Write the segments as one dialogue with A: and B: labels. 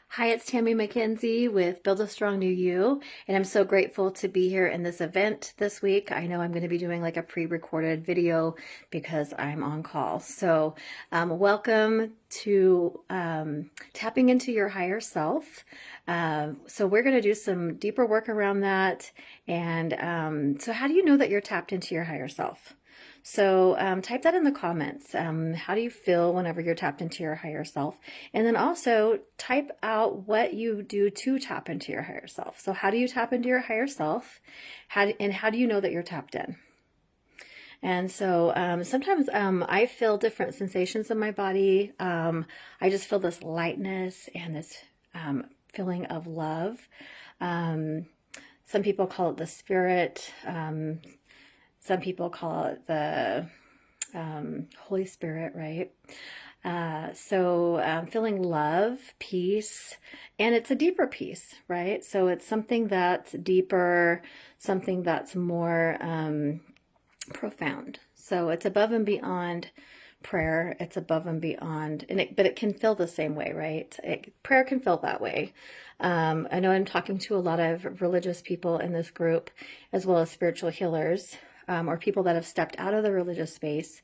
A: Hi, it's Tammy McKenzie with Build a Strong New You, and I'm so grateful to be here in this event this week. I know I'm going to be doing like a pre-recorded video because I'm on call. So welcome to tapping into your higher self. So we're going to do some deeper work around that. And so how do you know that you're tapped into your higher self? So type that in the comments. How do you feel whenever you're tapped into your higher self? And then also type out what you do to tap into your higher self. So how do you tap into your higher self? And how do you know that you're tapped in? And so sometimes I feel different sensations in my body. I just feel this lightness and this feeling of love. Some people call it the spirit. Some people call it the Holy Spirit, right? So feeling love, peace, and it's a deeper peace, right? So it's something that's deeper, something that's more profound. So it's above and beyond prayer. It's above and beyond, but it can feel the same way, right? Prayer can feel that way. I know I'm talking to a lot of religious people in this group, as well as spiritual healers, or people that have stepped out of the religious space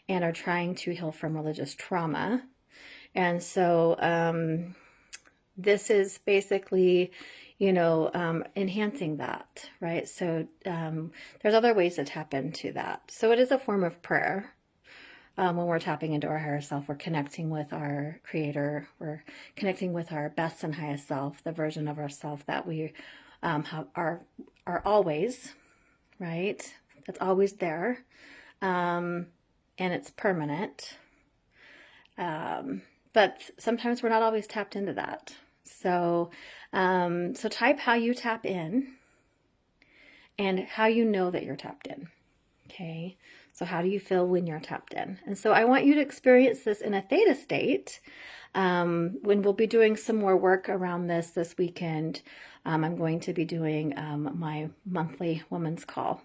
A: and are trying to heal from religious trauma. And so this is basically, enhancing that, right? So there's other ways to tap into that. So it is a form of prayer. When we're tapping into our higher self, we're connecting with our creator. We're connecting with our best and highest self, the version of ourself that we are always, right? That's always there, and it's permanent. But sometimes we're not always tapped into that. So type how you tap in and how you know that you're tapped in. Okay, so how do you feel when you're tapped in? And so I want you to experience this in a theta state. When we'll be doing some more work around this weekend, I'm going to be doing my monthly women's call.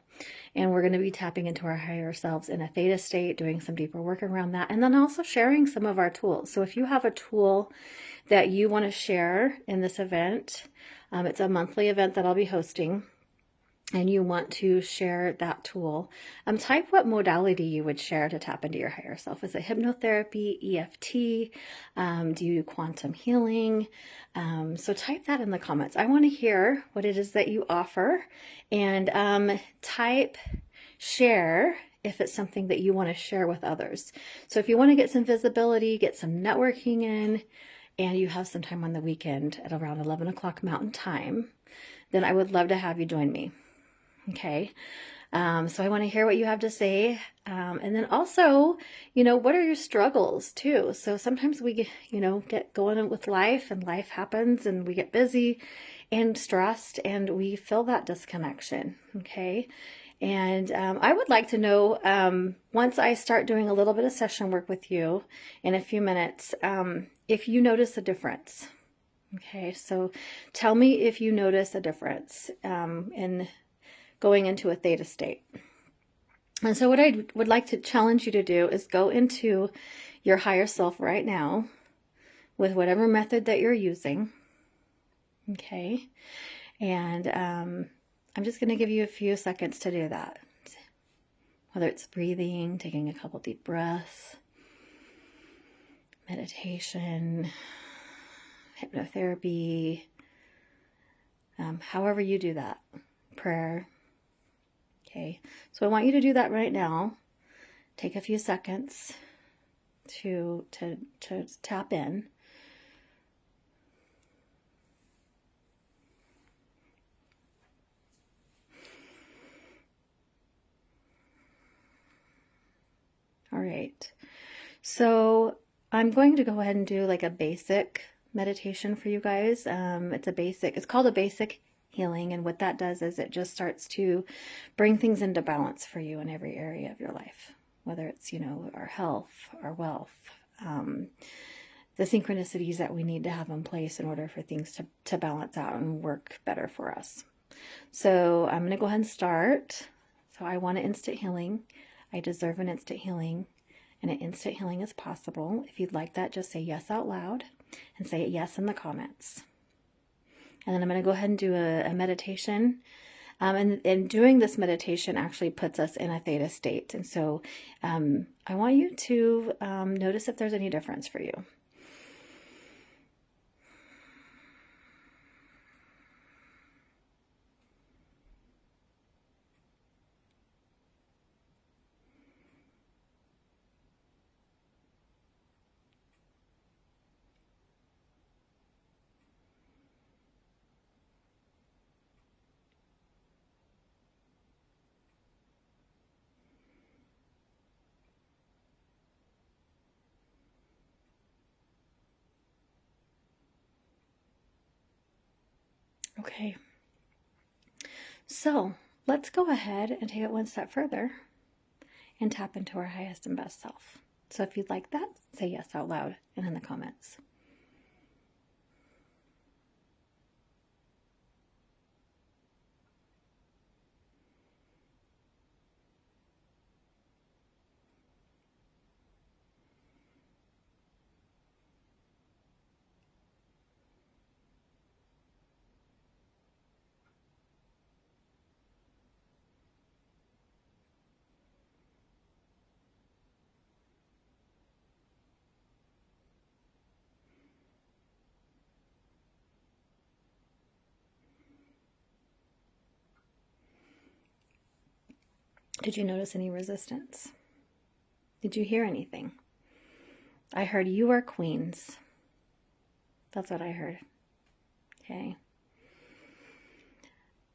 A: And we're going to be tapping into our higher selves in a theta state, doing some deeper work around that, and then also sharing some of our tools. So if you have a tool that you want to share in this event, it's a monthly event that I'll be hosting, and you want to share that tool, type what modality you would share to tap into your higher self. Is it hypnotherapy, EFT? Do you do quantum healing? So type that in the comments. I want to hear what it is that you offer, and type share if it's something that you want to share with others. So if you want to get some visibility, get some networking in, and you have some time on the weekend at around 11 o'clock Mountain Time, then I would love to have you join me. Okay, so I want to hear what you have to say. And then also, what are your struggles too? So sometimes we, get going with life, and life happens and we get busy and stressed and we feel that disconnection. Okay. And I would like to know, once I start doing a little bit of session work with you in a few minutes, if you notice a difference. Okay, so tell me if you notice a difference in going into a theta state. And so what I would like to challenge you to do is go into your higher self right now with whatever method that you're using. Okay, and I'm just going to give you a few seconds to do that. Whether it's breathing, taking a couple deep breaths, meditation, hypnotherapy, however you do that, prayer. Okay, so I want you to do that right now. Take a few seconds to tap in. All right, so I'm going to go ahead and do like a basic meditation for you guys. It's called a basic healing, and what that does is it just starts to bring things into balance for you in every area of your life, whether it's our health, our wealth, the synchronicities that we need to have in place in order for things to balance out and work better for us. So I'm going to go ahead and start. So I want an instant healing. I deserve an instant healing, and an instant healing is possible. If you'd like that, just say yes out loud. and say yes in the comments. And then I'm going to go ahead and do a meditation. And doing this meditation actually puts us in a theta state. And so I want you to notice if there's any difference for you. Okay, so let's go ahead and take it one step further and tap into our highest and best self. So if you'd like that, say yes out loud and in the comments. Did you notice any resistance? Did you hear anything? I heard you are queens. That's what I heard. Okay.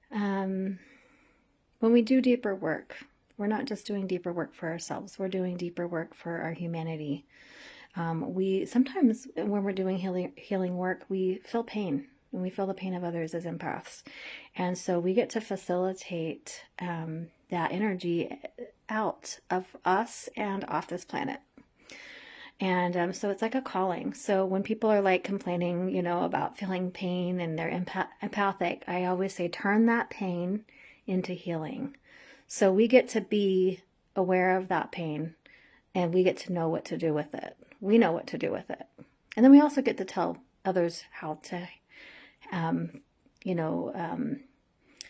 A: When we do deeper work, we're not just doing deeper work for ourselves. We're doing deeper work for our humanity. We sometimes, when we're doing healing work, we feel pain. And we feel the pain of others as empaths. And so we get to facilitate that energy out of us and off this planet. And so it's like a calling. So when people are like complaining, you know, about feeling pain and they're empathic, I always say, turn that pain into healing. So we get to be aware of that pain and we get to know what to do with it. We know what to do with it. And then we also get to tell others how to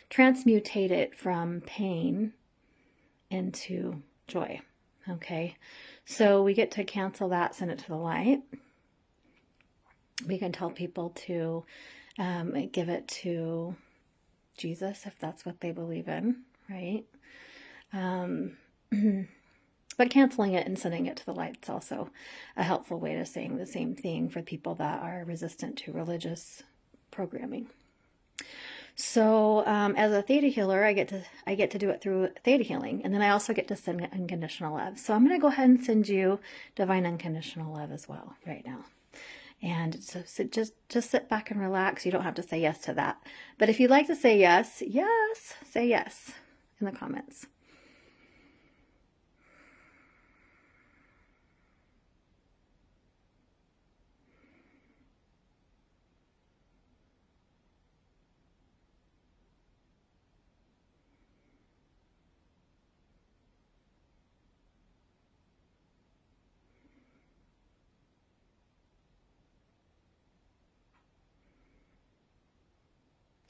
A: transmutate it from pain into joy. Okay, so we get to cancel that, send it to the light. We can tell people to give it to Jesus if that's what they believe in, right? But canceling it and sending it to the light is also a helpful way to saying the same thing for people that are resistant to religious programming. So as a theta healer, I get to do it through theta healing, and then I also get to send unconditional love. So I'm going to go ahead and send you divine unconditional love as well right now. And so just sit back and relax. You don't have to say yes to that. But if you'd like to say yes, say yes in the comments.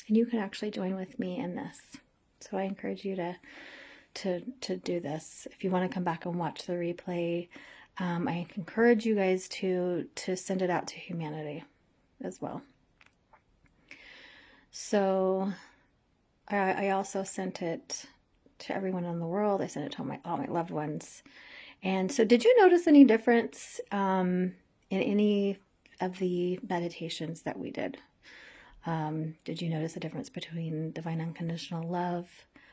A: And you can actually join with me in this. So I encourage you to do this. If you want to come back and watch the replay, I encourage you guys to send it out to humanity as well. So I also sent it to everyone in the world. I sent it to all my loved ones. And so did you notice any difference in any of the meditations that we did? Did you notice a difference between divine unconditional love,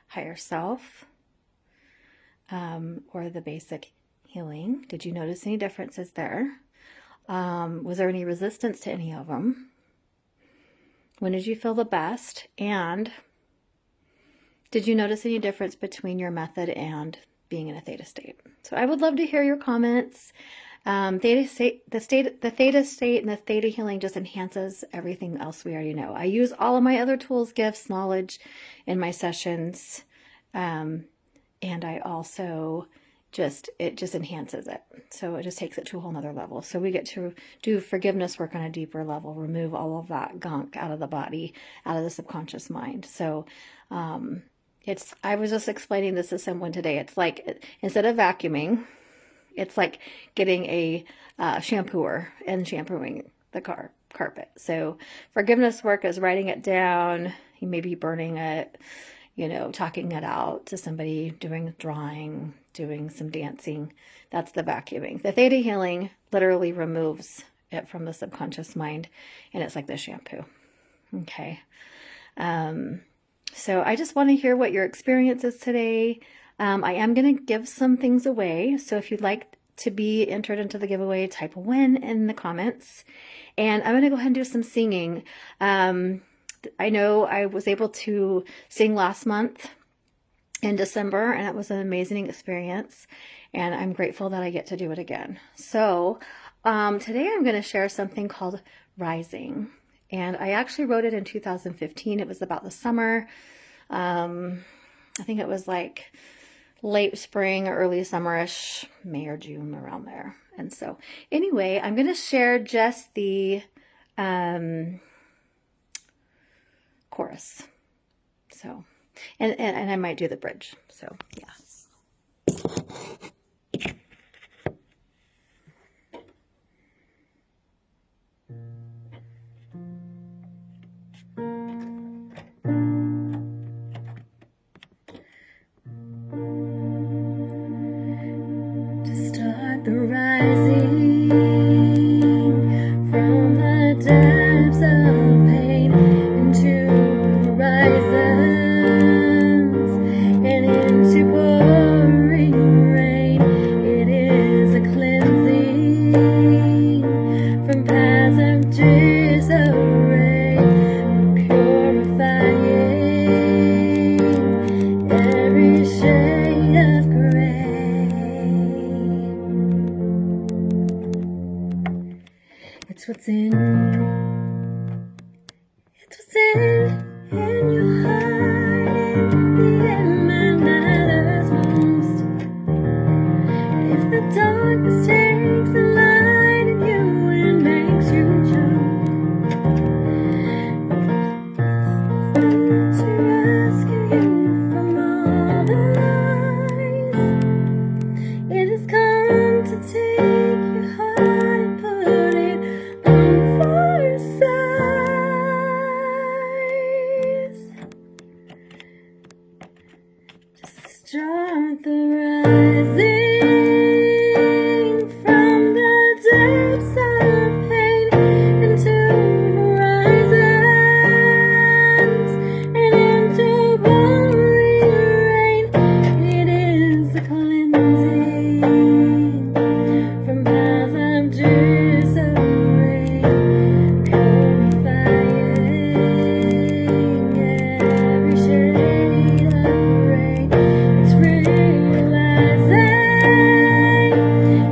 A: higher self, or the basic healing? Did you notice any differences there? Was there any resistance to any of them? When did you feel the best? And did you notice any difference between your method and being in a theta state? So I would love to hear your comments. The theta state and the theta healing just enhances everything else we already know. I use all of my other tools, gifts, knowledge in my sessions. And I also it just enhances it. So it just takes it to a whole nother level. So we get to do forgiveness work on a deeper level, remove all of that gunk out of the body, out of the subconscious mind. So I was just explaining this to someone today. It's like, instead of vacuuming, it's like getting a shampooer and shampooing the carpet. So forgiveness work is writing it down. You may be burning it, talking it out to somebody, doing drawing, doing some dancing. That's the vacuuming. The Theta healing literally removes it from the subconscious mind, and it's like the shampoo. Okay. So I just want to hear what your experience is today. I am going to give some things away. So if you'd like to be entered into the giveaway, type a win in the comments. And I'm going to go ahead and do some singing. I know I was able to sing last month in December, and it was an amazing experience. And I'm grateful that I get to do it again. So today I'm going to share something called Rising. And I actually wrote it in 2015. It was about the summer. I think it was like late spring or early summerish, May or June, around there. And so anyway, I'm going to share just the chorus. So, and I might do the bridge. So yeah. The rising from the depths of pain into horizons and into pouring rain. It is a cleansing from paths of disarray, purifying every shade of gray. It's what's in your heart, in the end that matters most. If the darkness takes the light in you and makes you choke, to rescue you from all the lies, it has come to take your heart and put it on for size. Start the rising from the depths of pain into horizons and into pouring rain. It is the cleansing from paths of disarray, purifying every shade of gray. It's realizing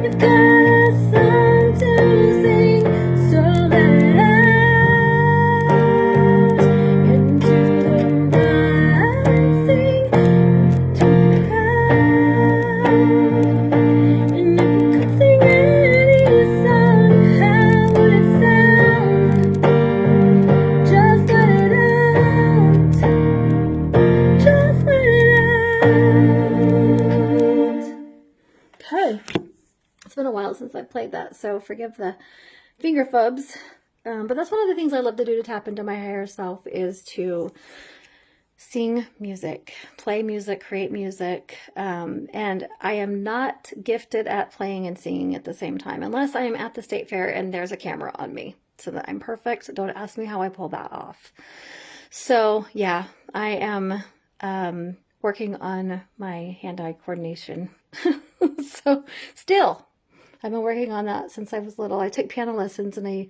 A: you've got a song to sing, so let it out into the rising, to the crowd. And if you could sing any song, how would it sound? Just let it out. Just let it out. Okay. It's been a while since I played that, so forgive the finger fubs. But that's one of the things I love to do to tap into my higher self, is to sing music, play music, create music. And I am not gifted at playing and singing at the same time, unless I am at the state fair and there's a camera on me, so that I'm perfect. Don't ask me how I pull that off. So yeah, I am working on my hand-eye coordination. So still, I've been working on that since I was little. I took piano lessons, and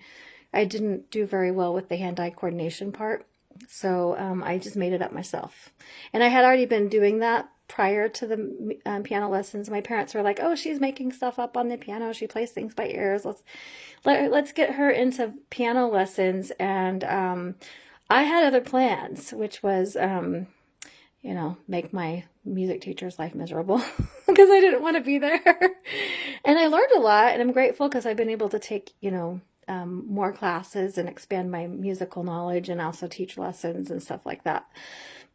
A: I didn't do very well with the hand-eye coordination part. So I just made it up myself. And I had already been doing that prior to the piano lessons. My parents were like, oh, she's making stuff up on the piano. She plays things by ears. Let's get her into piano lessons. And I had other plans, which was, make my music teacher's life miserable because I didn't want to be there. And I learned a lot, and I'm grateful because I've been able to take, more classes and expand my musical knowledge and also teach lessons and stuff like that.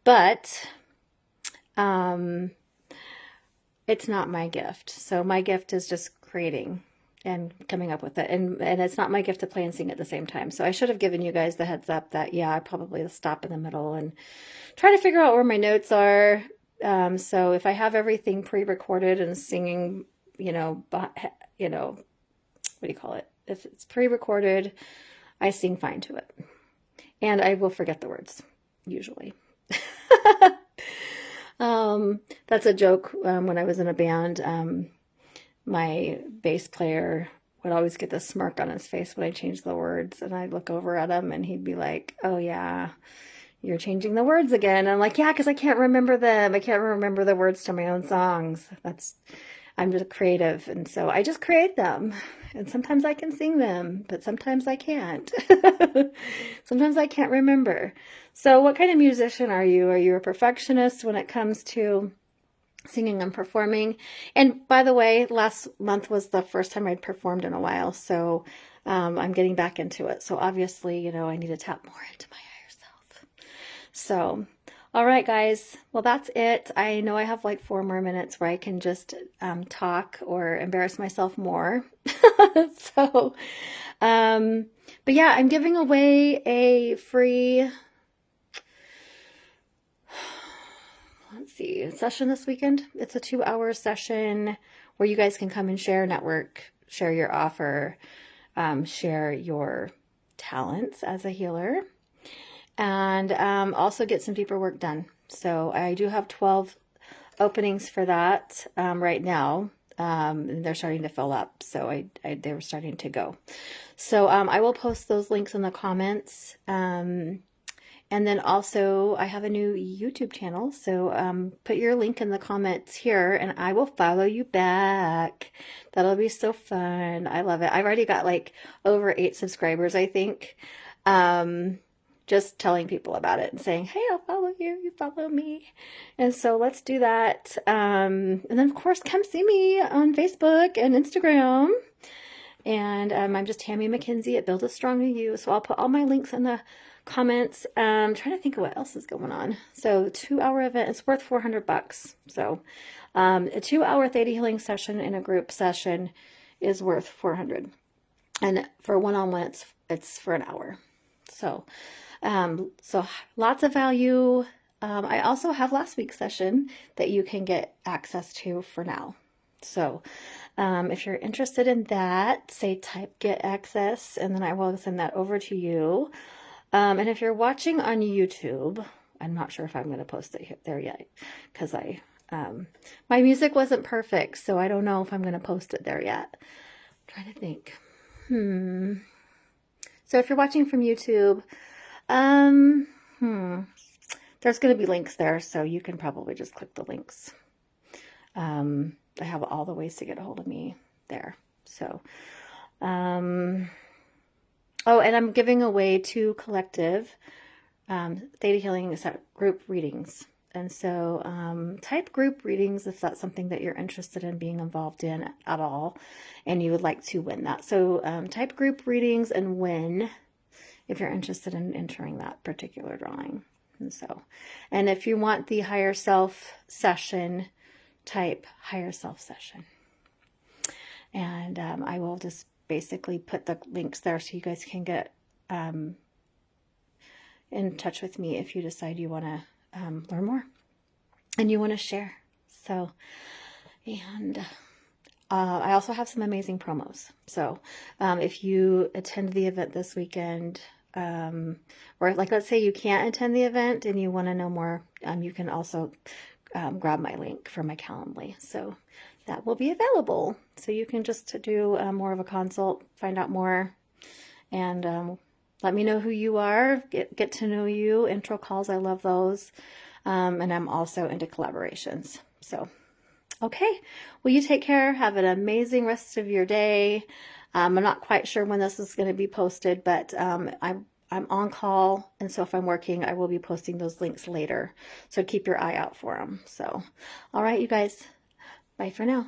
A: But it's not my gift. So my gift is just creating and coming up with it. And it's not my gift to play and sing at the same time. So I should have given you guys the heads up that, I probably stop in the middle and try to figure out where my notes are. So if I have everything pre-recorded and singing, what do you call it? If it's pre-recorded, I sing fine to it. And I will forget the words, usually. That's a joke. When I was in a band, my bass player would always get this smirk on his face when I changed the words. And I'd look over at him and he'd be like, "Oh yeah, you're changing the words again." And I'm like, "Yeah, because I can't remember them. I can't remember the words to my own songs. I'm just creative. And so I just create them. And sometimes I can sing them, but sometimes I can't. Sometimes I can't remember." So what kind of musician are you? Are you a perfectionist when it comes to singing and performing? And by the way, last month was the first time I'd performed in a while. So I'm getting back into it. So obviously, I need to tap more into my higher self. So, all right, guys. Well, that's it. I know I have like 4 more minutes where I can just talk or embarrass myself more. So, but yeah, I'm giving away a free, session this weekend. It's a 2-hour session where you guys can come and share, network, share your offer, share your talents as a healer, and also get some deeper work done. So I do have 12 openings for that right now. And they're starting to fill up. So they were starting to go. So I will post those links in the comments. And then also I have a new YouTube channel. So put your link in the comments here and I will follow you back. That'll be so fun. I love it. I've already got like over 8 subscribers, I think. Just telling people about it and saying, "Hey, I'll follow you, you follow me." And so let's do that. And then of course, come see me on Facebook and Instagram. And I'm just Tammy McKenzie at Build a Stronger You. So I'll put all my links in the comments. I'm trying to think of what else is going on. So 2-hour event, it's worth $400. So a 2-hour Theta healing session in a group session is worth $400. And for one-on-one, it's for an hour. So lots of value. I also have last week's session that you can get access to for now. So if you're interested in that, type get access, and then I will send that over to you. And if you're watching on YouTube, I'm not sure if I'm going to post it there yet, because my music wasn't perfect, so I don't know if I'm going to post it there yet. I'm trying to think. So if you're watching from YouTube, there's going to be links there, so you can probably just click the links. I have all the ways to get a hold of me there. So, oh, and I'm giving away 2 collective Theta Healing group readings. And so type group readings if that's something that you're interested in being involved in at all and you would like to win that. So type group readings and win if you're interested in entering that particular drawing. And if you want the higher self session, type higher self session. And I will just basically put the links there so you guys can get in touch with me if you decide you want to learn more and you want to share. So, and I also have some amazing promos. So if you attend the event this weekend, or like let's say you can't attend the event and you want to know more, you can also grab my link for my Calendly. So that will be available. So you can just do more of a consult, find out more, and let me know who you are, get to know you. Intro calls, I love those. And I'm also into collaborations. So, okay. Well, you take care. Have an amazing rest of your day. I'm not quite sure when this is going to be posted, but I'm on call, and so if I'm working, I will be posting those links later. So keep your eye out for them. So, all right, you guys, bye for now.